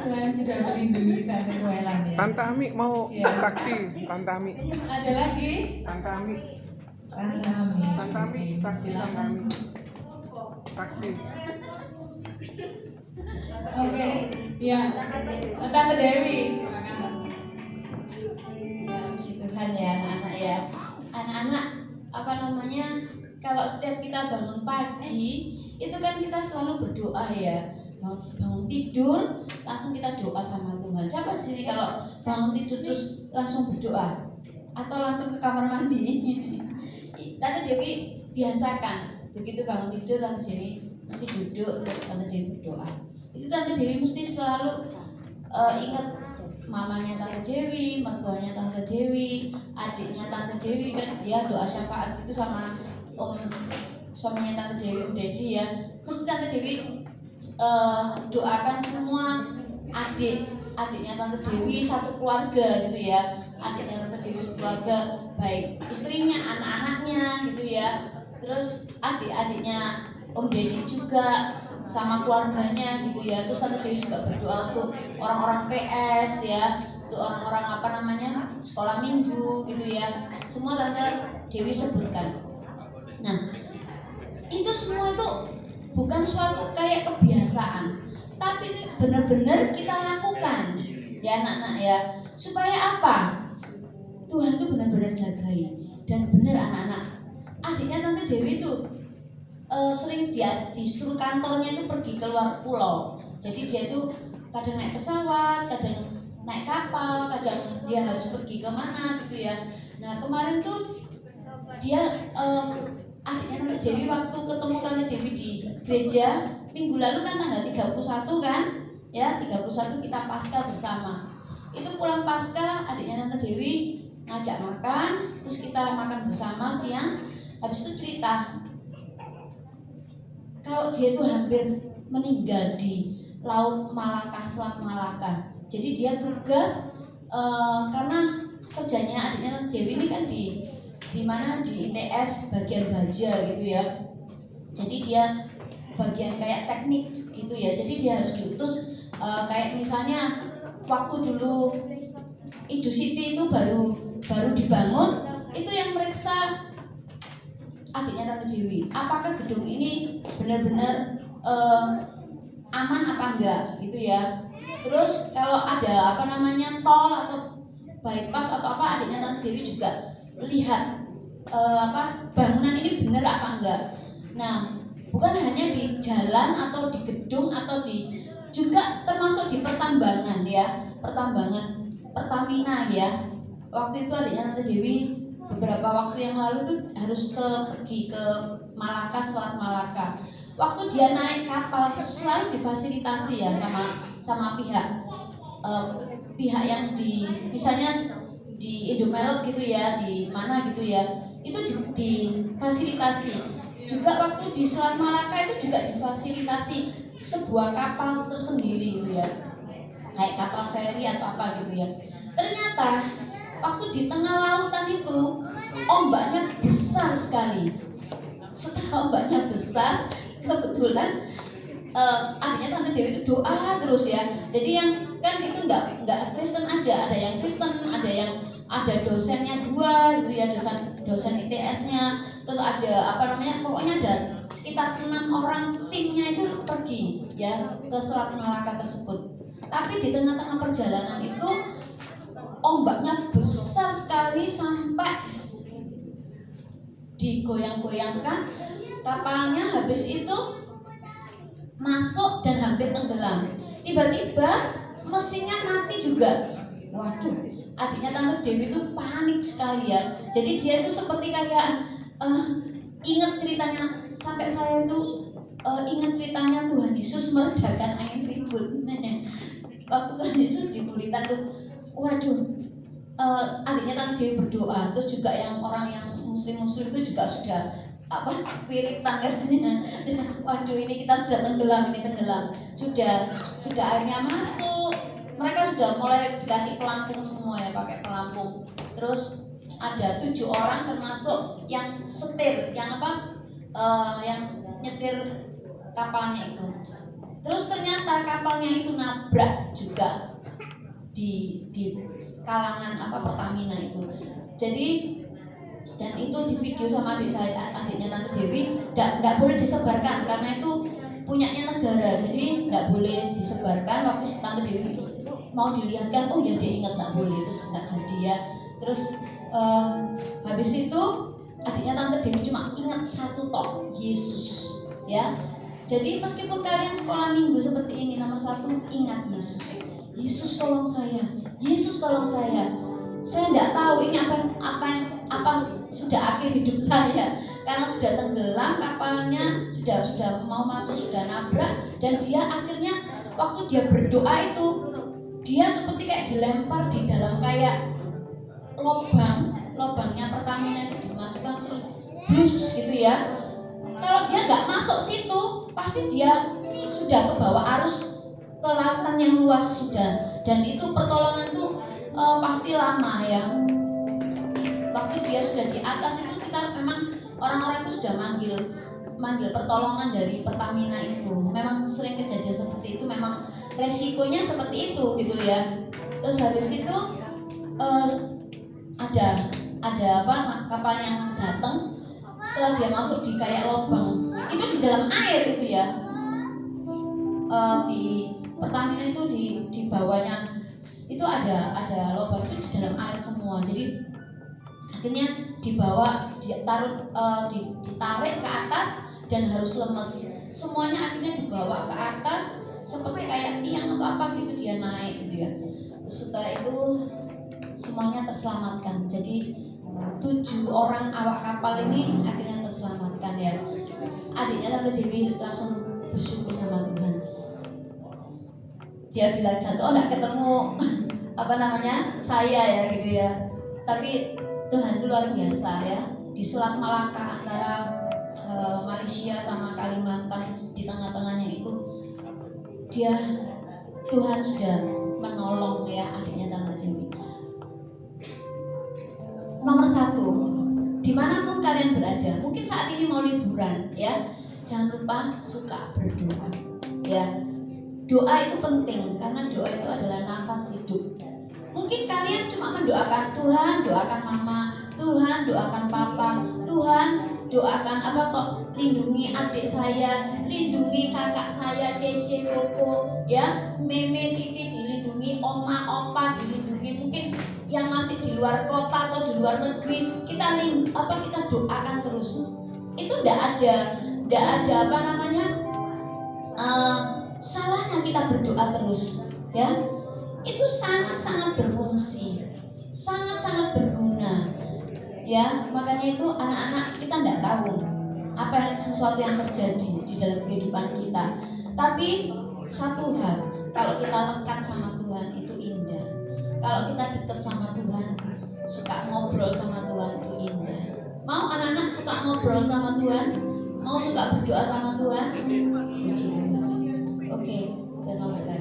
Tuhan sudah melindungi Tante Noelan ya. Tante Ami mau Iya. saksi. Tante Ami. Ada lagi? Tante Ami. Tante Ami. Tante Ami saksi. Tante Silakan. Ami. Saksi. Oke, ya. Tante Dewi, silakan. Ya, puji Tuhan ya anak-anak ya. Anak-anak apa namanya? Kalau setiap kita bangun pagi, itu kan kita selalu berdoa ya. Bangun tidur, langsung kita doa sama Tuhan. Siapa di sini kalau bangun tidur terus langsung berdoa? Atau langsung ke kamar mandi? Tante Dewi biasakan, begitu bangun tidur Tante Dewi mesti duduk terus Tante Dewi berdoa. Itu Tante Dewi mesti selalu ingat mamanya Tante Dewi, mertuanya Tante Dewi, adiknya Tante Dewi, kan dia doa syafaat itu sama suaminya Tante Dewi, Om Deddy ya. Mesti Tante Dewi doakan semua adiknya Tante Dewi satu keluarga gitu ya. Adiknya Tante Dewi satu keluarga, baik istrinya, anak-anaknya gitu ya. Terus adik-adiknya Om Deddy juga sama keluarganya gitu ya. Terus Tante Dewi juga berdoa untuk orang-orang PS ya, untuk orang-orang apa namanya sekolah minggu gitu ya. Semua Tante Dewi sebutkan. Nah, itu semua itu bukan suatu kayak kebiasaan, tapi ini benar-benar kita lakukan ya anak-anak ya. Supaya apa? Tuhan itu benar-benar jagai. Dan benar anak-anak, adiknya Tante Dewi itu sering dia disuruh kantornya itu pergi keluar pulau. Jadi dia itu kadang naik pesawat, kadang naik kapal, kadang dia harus pergi kemana gitu ya. Nah kemarin tuh dia adiknya Tante Dewi waktu ketemu Tante Dewi di gereja minggu lalu kan tanggal 31 kan ya, 31 kita Paskah bersama. Itu pulang Paskah adiknya Tante Dewi ngajak makan, terus kita makan bersama siang. Habis itu cerita kalau dia tuh hampir meninggal di Laut Malaka, Selat Malaka. Jadi dia tugas karena kerjanya adiknya Tante Dewi ini kan di mana di ITS bagian baja gitu ya. Jadi dia bagian kayak teknik gitu ya. Jadi dia harus diutus kayak misalnya waktu dulu Indo City itu baru dibangun, itu yang meriksa adiknya Tante Dewi, apakah gedung ini benar-benar aman apa enggak gitu ya. Terus kalau ada apa namanya tol atau bypass atau apa, adiknya Tante Dewi juga lihat bangunan ini benar apa enggak. Nah, bukan hanya di jalan atau di gedung atau juga termasuk di pertambangan ya, pertambangan Pertamina ya. Waktu itu adiknya Tante Dewi beberapa waktu yang lalu tuh harus pergi ke Malaka, Selat Malaka. Waktu dia naik kapal selalu difasilitasi ya sama pihak yang misalnya di Indomelok gitu ya, di mana gitu ya, itu difasilitasi. Juga waktu di Selat Malaka itu juga difasilitasi sebuah kapal tersendiri gitu ya, kayak kapal feri atau apa gitu ya. Ternyata waktu di tengah lautan itu ombaknya besar sekali. Setelah ombaknya besar, kebetulan adiknya Tante Dewi itu doa terus ya. Jadi yang kan itu nggak Kristen aja, ada yang Kristen, ada dosennya dua gitu ya, dosen ITS-nya, terus ada pokoknya ada sekitar 6 orang timnya itu pergi ya ke Selat Malaka tersebut. Tapi di tengah-tengah perjalanan itu ombaknya besar sekali sampai digoyang-goyangkan kapalnya, habis itu masuk dan hampir tenggelam. Tiba-tiba mesinnya mati juga. Waduh, adiknya Tante Dewi itu panik sekali ya. Jadi dia itu seperti kayak ingat ceritanya, sampai saya itu ingat ceritanya Tuhan Yesus meredakan angin ribut. Waktu Tuhan Yesus di Buritan tuh, waduh, adiknya Tante Dewi berdoa, terus juga yang orang yang muslim itu juga sudah wiritan katanya. Waduh, ini kita sudah tenggelam, sudah airnya masuk. Mereka sudah mulai dikasih pelampung semua ya, pakai pelampung. Terus ada 7 orang termasuk yang setir, yang nyetir kapalnya itu. Terus ternyata kapalnya itu nabrak juga di kalangan Pertamina itu. Jadi dan itu di video sama adik saya, adiknya Tante Dewi, tidak boleh disebarkan karena itu punyanya negara, jadi tidak boleh disebarkan. Waktu Tante Dewi mau dilihatkan, oh ya dia ingat tidak boleh, terus nggak jadi ya. Terus habis itu adiknya Tante Dewi cuma ingat satu tok, Yesus ya. Jadi meskipun kalian sekolah minggu seperti ini, nomor satu ingat Yesus. Yesus tolong saya, Yesus tolong saya. Saya tidak tahu ini apa sudah akhir hidup saya, karena sudah tenggelam kapalnya, sudah mau masuk, sudah nabrak, dan dia akhirnya waktu dia berdoa itu dia seperti kayak dilempar di dalam kayak lubangnya Pertamina itu dimasukkan blus gitu ya. Kalau dia nggak masuk situ, pasti dia sudah ke bawah arus ke lautan yang luas sudah, dan itu pertolongan itu pasti lama ya. Waktu dia sudah di atas itu kita memang orang-orang itu sudah manggil pertolongan dari Pertamina itu. Memang sering kejadian seperti itu, memang resikonya seperti itu gitu ya. Terus habis itu ada kapal yang datang. Setelah dia masuk di kayak lubang itu di dalam air itu ya, di Pertamina itu di bawahnya itu ada lubang itu di dalam air semua. Jadi akhirnya dibawa, ditarik ke atas dan harus lemes. Semuanya akhirnya dibawa ke atas seperti kayak tiang atau apa gitu, dia naik gitu ya. Terus setelah itu semuanya terselamatkan. Jadi 7 orang awak kapal ini akhirnya terselamatkan ya. Adiknya Tante Dewi langsung bersyukur sama Tuhan. Dia bilang jatuh, enggak ketemu saya ya gitu ya. Tapi Tuhan itu luar biasa ya. Di Selat Malaka antara Malaysia sama Kalimantan, di tengah-tengahnya itu Tuhan sudah menolong ya adiknya Tante Dewi. Nomor 1, dimanapun kalian berada, mungkin saat ini mau liburan ya, jangan lupa suka berdoa ya. Doa itu penting karena doa itu adalah nafas hidup. Mungkin kalian cuma mendoakan Tuhan, doakan mama, Tuhan doakan papa, Tuhan doakan lindungi adik saya, lindungi kakak saya, Cece, Koko ya, Meme, Titi dilindungi, oma, opa dilindungi. Mungkin yang masih di luar kota atau di luar negeri, kita doakan terus. Itu tidak ada salahnya kita berdoa terus ya. Itu sangat-sangat berfungsi, sangat-sangat berguna ya. Makanya itu anak-anak kita tidak tahu sesuatu yang terjadi di dalam kehidupan kita, tapi satu hal, kalau kita lekat sama Tuhan itu indah. Kalau kita dekat sama Tuhan, suka ngobrol sama Tuhan itu indah. Mau anak-anak suka ngobrol sama Tuhan, mau suka berdoa sama Tuhan, puji Tuhan. Oke, terima kasih.